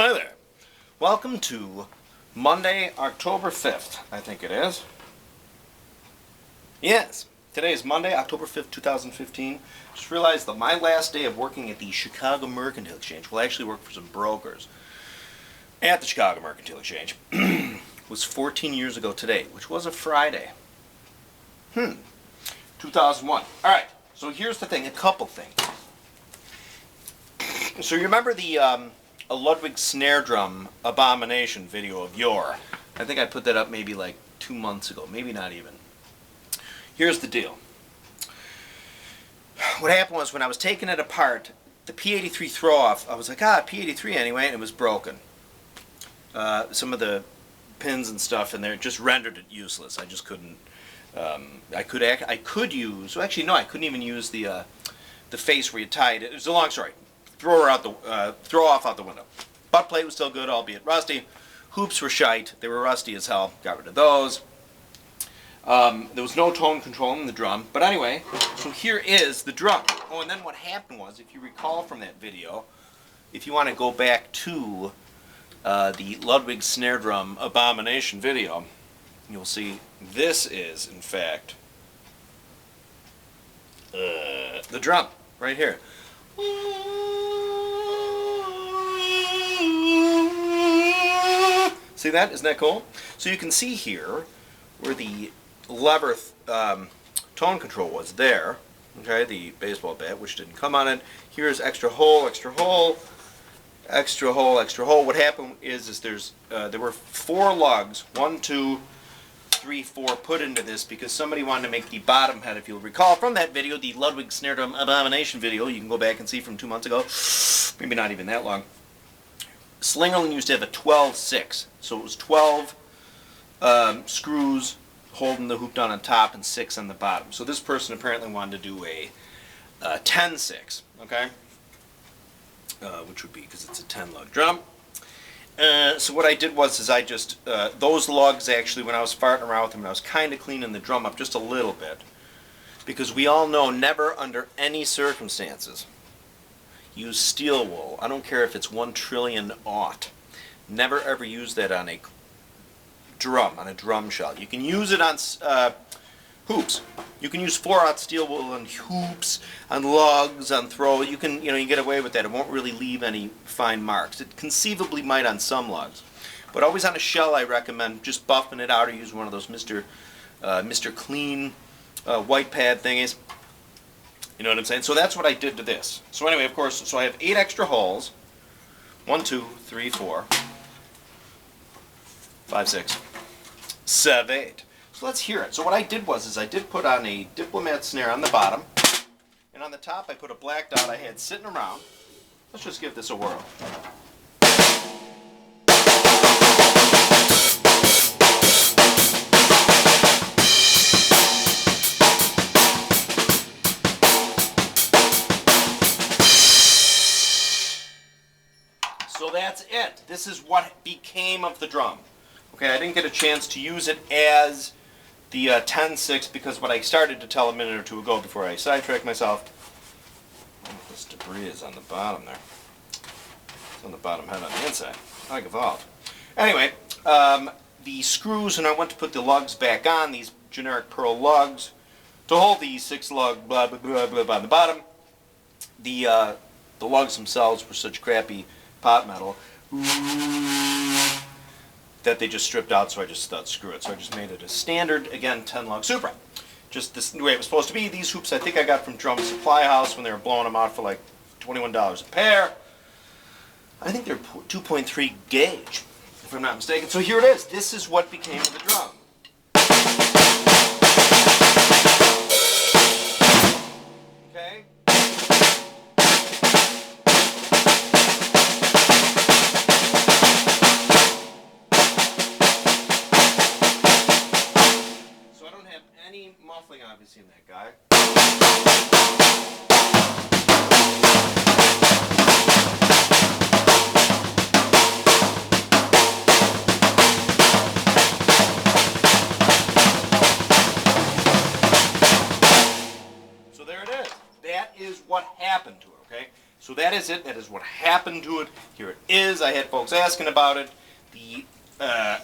Hi there. Welcome to Monday, October 5th, I think it is. Yes, today is Monday, October 5th, 2015. Just realized that my last day of working at the Chicago Mercantile Exchange, well, I actually work for some brokers at the Chicago Mercantile Exchange, was 14 years ago today, which was a Friday. 2001. Alright, so here's the thing, a couple things. So you remember the a Ludwig Snare Drum Abomination video of yore? I think I put that up maybe like 2 months ago, maybe not even. Here's the deal. What happened was when I was taking it apart, the P83 throw-off, I was like, P83 anyway, and it was broken. Some of the pins and stuff in there just rendered it useless. I just couldn't. I could use. Well, actually, no, I couldn't even use the face where you tied it. It was a long story. Throw off out the window. Butt plate was still good, albeit rusty. Hoops were shite. They were rusty as hell. Got rid of those. There was no tone control in the drum. But anyway, so here is the drum. Oh, and then what happened was, if you recall from that video, if you want to go back to the Ludwig Snare Drum Abomination video, you'll see this is, in fact, the drum right here. See that? Isn't that cool? So you can see here where the lever tone control was there. Okay, the baseball bat, which didn't come on it. Here's extra hole, extra hole, extra hole, extra hole. What happened is there's there were 4 lugs, 1, 2, 3, 4 put into this because somebody wanted to make the bottom head. If you'll recall from that video, the Ludwig Snare Drum Abomination video, you can go back and see from 2 months ago, maybe not even that long. Slingerland used to have a 12-6, so it was 12 screws holding the hoop down on top and 6 on the bottom. So this person apparently wanted to do a 10-6, okay? Which would be, because it's a 10-lug drum. So what I did was I just, those lugs actually, when I was farting around with them, I was kind of cleaning the drum up just a little bit. Because we all know never under any circumstances use steel wool. I don't care if it's 1 trillion aught. Never ever use that on a drum, on a drum shell. You can use it on hoops. You can use 4/0 steel wool on hoops, on lugs, on throw. You can, you get away with that. It won't really leave any fine marks. It conceivably might on some lugs. But always on a shell, I recommend just buffing it out or use one of those Mr. Clean white pad thingies. You know what I'm saying? So that's what I did to this. So anyway, of course, so I have 8 extra holes. 1, 2, 3, 4, 5, 6, 7, 8. So let's hear it. So what I did was I did put on a diplomat snare on the bottom, and on the top I put a black dot I had sitting around. Let's just give this a whirl. So that's it. This is what became of the drum. Okay, I didn't get a chance to use it as the 10-6 because what I started to tell a minute or two ago before I sidetracked myself. This debris is on the bottom there. It's on the bottom head on the inside. Like evolved. Anyway, the screws, and I went to put the lugs back on, these generic pearl lugs, to hold the 6-lug blah blah blah blah on the bottom. The lugs themselves were such crappy pot metal that they just stripped out, so I just thought screw it. So I just made it a standard, again, 10-lug Supra. Just this, the way it was supposed to be. These hoops I think I got from Drum Supply House when they were blowing them out for like $21 a pair. I think they're 2.3 gauge, if I'm not mistaken. So here it is. This is what became of the drum. Okay? Any muffling obviously in that guy. So there it is. That is what happened to it, okay? So So that is it. That is what happened to it. Here it is. I had folks asking about it. I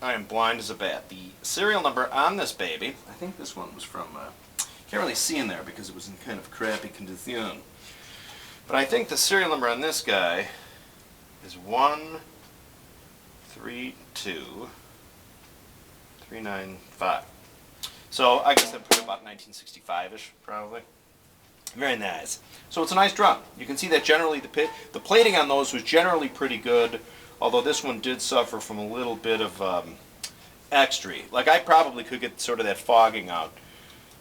am blind as a bat. The serial number on this baby, I think this one was from, can't really see in there because it was in kind of crappy condition. But I think the serial number on this guy is 132395. So I guess that put it about 1965-ish, probably. Very nice. So it's a nice drum. You can see that generally the plating on those was generally pretty good, although this one did suffer from a little bit of extra. Like I probably could get sort of that fogging out,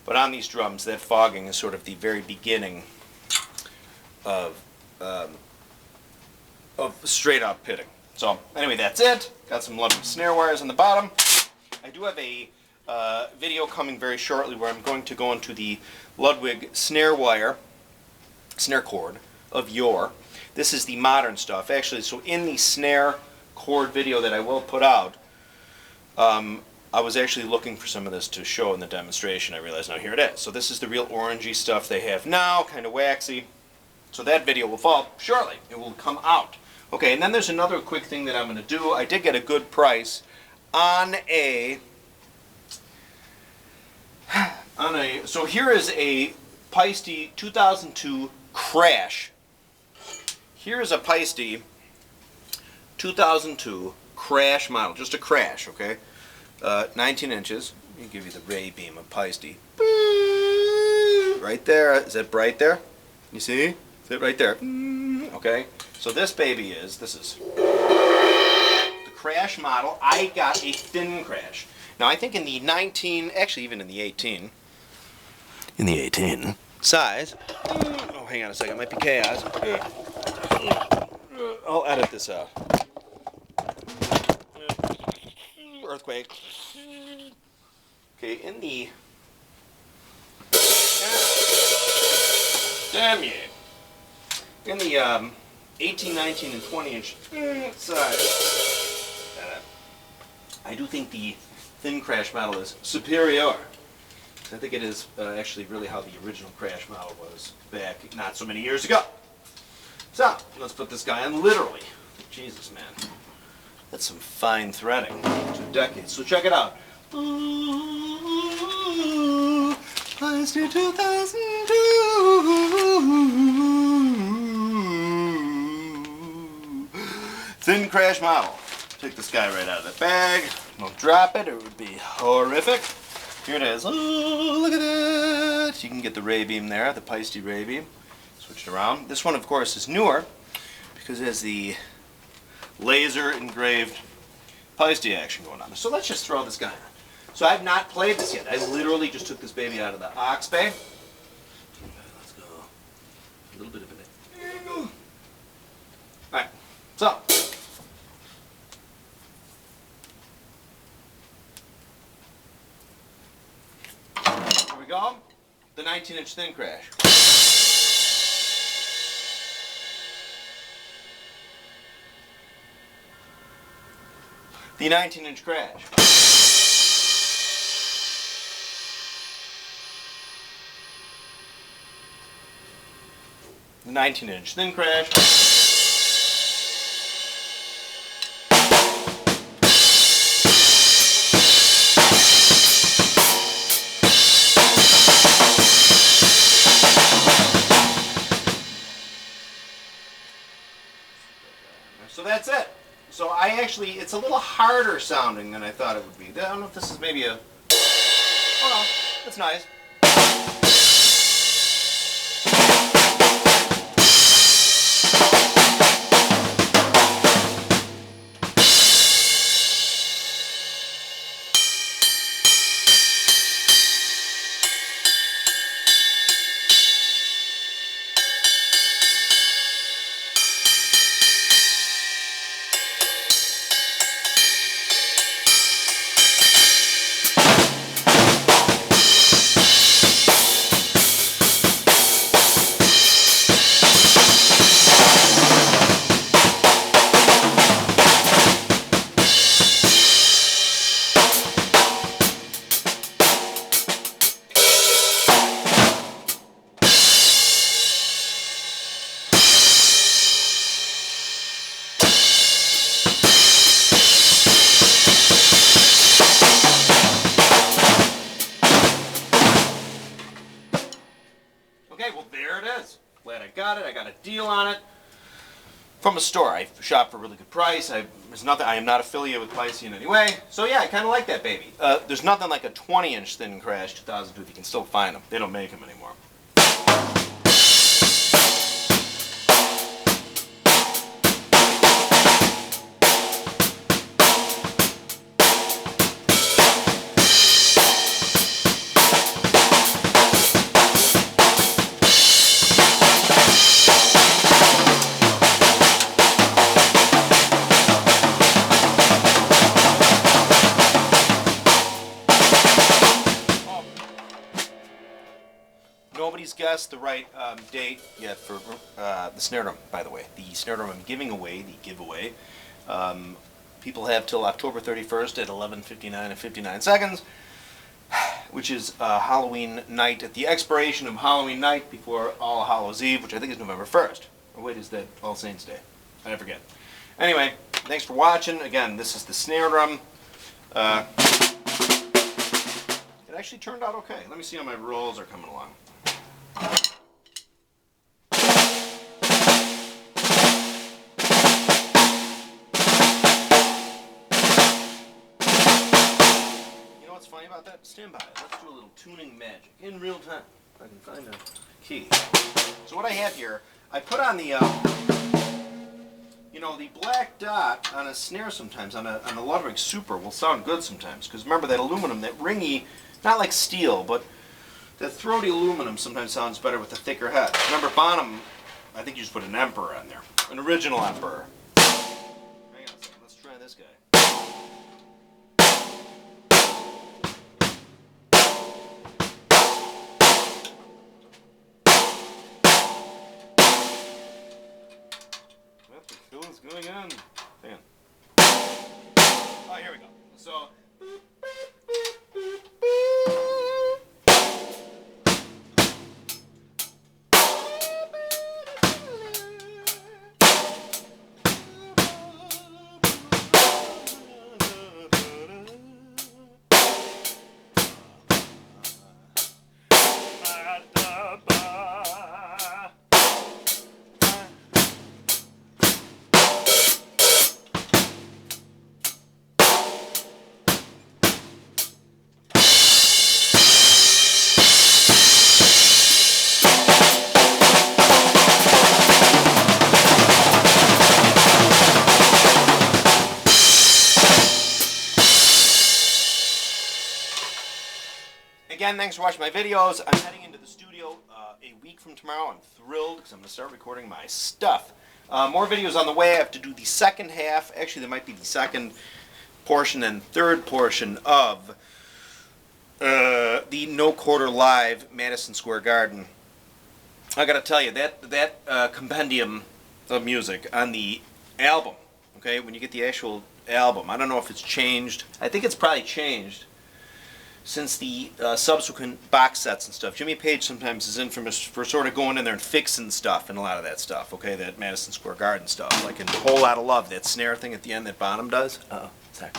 but on these drums that fogging is sort of the very beginning of straight up pitting. So anyway, that's it. Got some Ludwig snare wires on the bottom. I do have a video coming very shortly where I'm going to go into the Ludwig snare cord of yore. This is the modern stuff. Actually, so in the snare cord video that I will put out, I was actually looking for some of this to show in the demonstration. I realized now here it is. So this is the real orangey stuff they have now, kind of waxy. So that video will fall shortly. It will come out. Okay, and then there's another quick thing that I'm going to do. I did get a good price on so here is a Paiste 2002 Crash. Here is a Paiste 2002 Crash model, just a Crash, okay? 19 inches. Let me give you the ray beam of Paiste. Right there. Is that bright there? You see? Is it right there? Okay. So this baby is, this is the Crash model. I got a thin Crash. Now I think in the 19, actually even in the 18 size, oh hang on a second, it might be chaos. I'll edit this out. Earthquake. Okay, in the, damn you. In the 18, 19, and 20 inch size, I do think the thin Crash model is superior. I think it is actually really how the original Crash model was back not so many years ago. So, let's put this guy on literally. Jesus, man. That's some fine threading. 2 decades. So check it out. Ooh, Paiste 2002. Thin Crash model. Take this guy right out of the bag. Don't drop it, it would be horrific. Here it is. Oh, look at that. You can get the ray beam there, the Paiste ray beam. Switch it around. This one, of course, is newer because it has the laser engraved Paiste action going on. So let's just throw this guy on. So I've not played this yet. I literally just took this baby out of the aux bay. Let's go. A little bit of an angle. Alright, so. Here we go. The 19-inch thin Crash. The 19-inch Crash. The 19-inch thin Crash. So that's it. So it's a little harder sounding than I thought it would be. I don't know if this is maybe a, oh no, that's nice. want it from a store. I shop for a really good price. There's nothing. I am not affiliated with Pisces in any way. So yeah, I kind of like that baby. There's nothing like a 20-inch Thin Crash 2002. If you can still find them, they don't make them anymore. Nobody's guessed the right date yet for the snare drum, by the way. The snare drum I'm giving away, the giveaway, people have till October 31st at 11:59 and 59 seconds, which is Halloween night, at the expiration of Halloween night before All Hallows Eve, which I think is November 1st. Or wait, is that All Saints Day? I forget. Anyway, thanks for watching. Again, this is the snare drum. It actually turned out okay. Let me see how my rolls are coming along. You know what's funny about that? Stand by. Let's do a little tuning magic in real time. If I can find a key. So what I have here, I put on the, you know, the black dot on a snare sometimes, on a Ludwig Super will sound good sometimes. Because remember that aluminum, that ringy, not like steel, but that throaty aluminum sometimes sounds better with a thicker head. Remember Bonham, I think you just put an Emperor on there. An original Emperor. Hang on a second, let's try this guy. Well, the feeling's going on. Hang on. Oh, here we go. So, again, thanks for watching my videos. I'm heading into the studio a week from tomorrow. I'm thrilled because I'm going to start recording my stuff. More videos on the way. I have to do the second half. Actually, there might be the second portion and third portion of the No Quarter Live Madison Square Garden. I got to tell you, that compendium of music on the album, okay, when you get the actual album, I don't know if it's changed. I think it's probably changed since the subsequent box sets and stuff. Jimmy Page sometimes is infamous for sort of going in there and fixing stuff and a lot of that stuff, okay, that Madison Square Garden stuff, like in A Whole Lot of Love, that snare thing at the end that Bonham does. Sorry.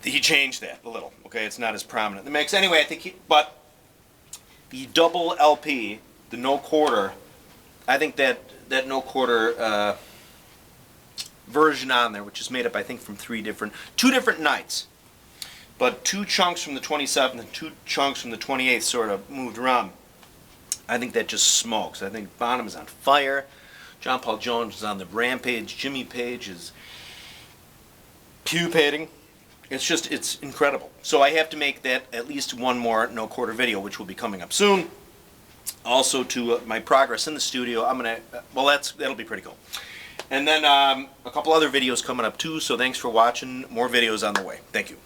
He changed that a little, okay, it's not as prominent in the mix. Anyway, I think but the double LP, the No Quarter, I think that No Quarter version on there, which is made up, I think, from two different nights, but 2 chunks from the 27th and 2 chunks from the 28th sort of moved around. I think that just smokes. I think Bonham is on fire. John Paul Jones is on the rampage. Jimmy Page is pupating. It's incredible. So I have to make that at least one more No Quarter video, which will be coming up soon. Also to my progress in the studio, I'm gonna, well, that'll be pretty cool. And then a couple other videos coming up too, so thanks for watching. More videos on the way. Thank you.